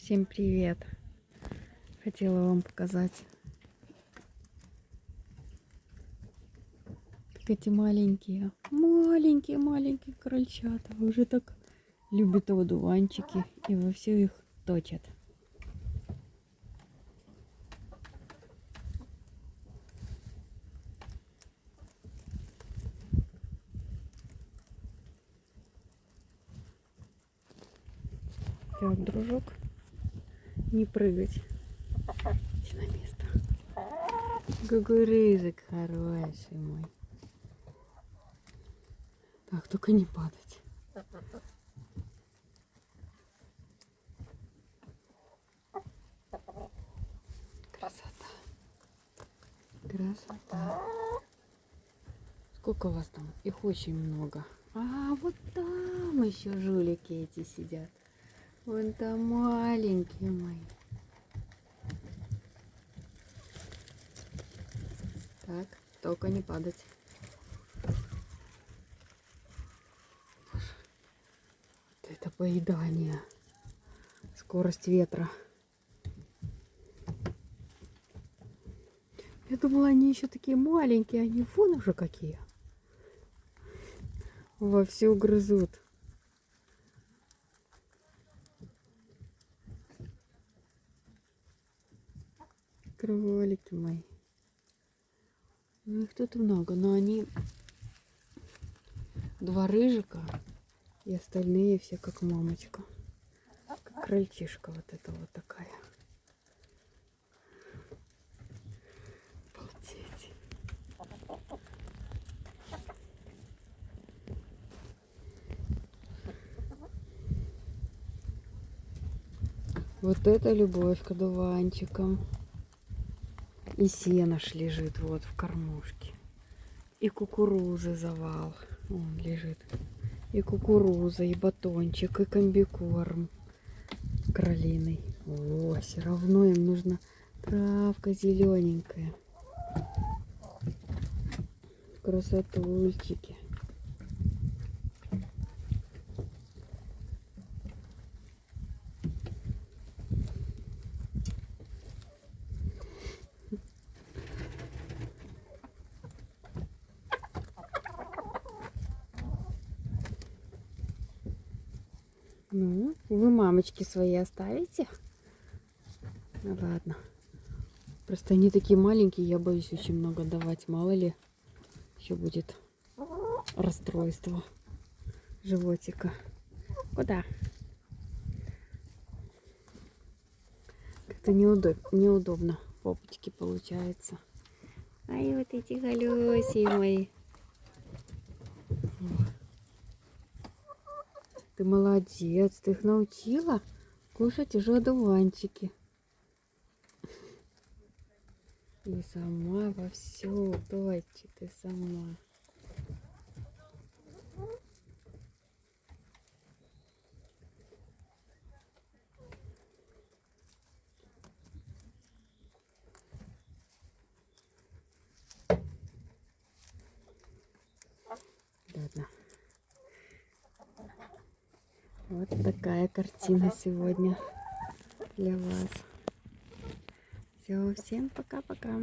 Всем привет! Хотела вам показать, как эти маленькие крольчата уже так любят одуванчики и во все их точат. Так, дружок, не прыгать. Иди на место. Какой рыжик хороший мой. Так, только не падать. Красота. Красота. Сколько у вас там? Их очень много. А, вот там еще жулики эти сидят. Вон там маленькие мои. Так, только не падать. Вот это поедание. Скорость ветра. Я думала, они еще такие маленькие, они вон уже какие. Вовсю грызут. Кролики мои. Ну, их тут много, но они два рыжика, и остальные все как мамочка. Как крольчишка вот эта вот такая. Обалдеть. Вот это любовь к одуванчикам. И сено ж лежит вот в кормушке. И кукурузы завал. Он лежит. И кукуруза, и батончик, и комбикорм кролиный. О, все равно им нужна травка зелененькая. Красотульчики. Ну, вы мамочки свои оставите? Ну ладно. Просто они такие маленькие, я боюсь очень много давать. Мало ли, еще будет расстройство животика. Куда? Как-то неудобно попочки получается. Ай, вот эти колесики мои. Ты молодец, ты их научила кушать уже одуванчики. И сама вовсю точит, ты сама. Ладно. Вот такая картина сегодня для вас. Все, всем пока-пока.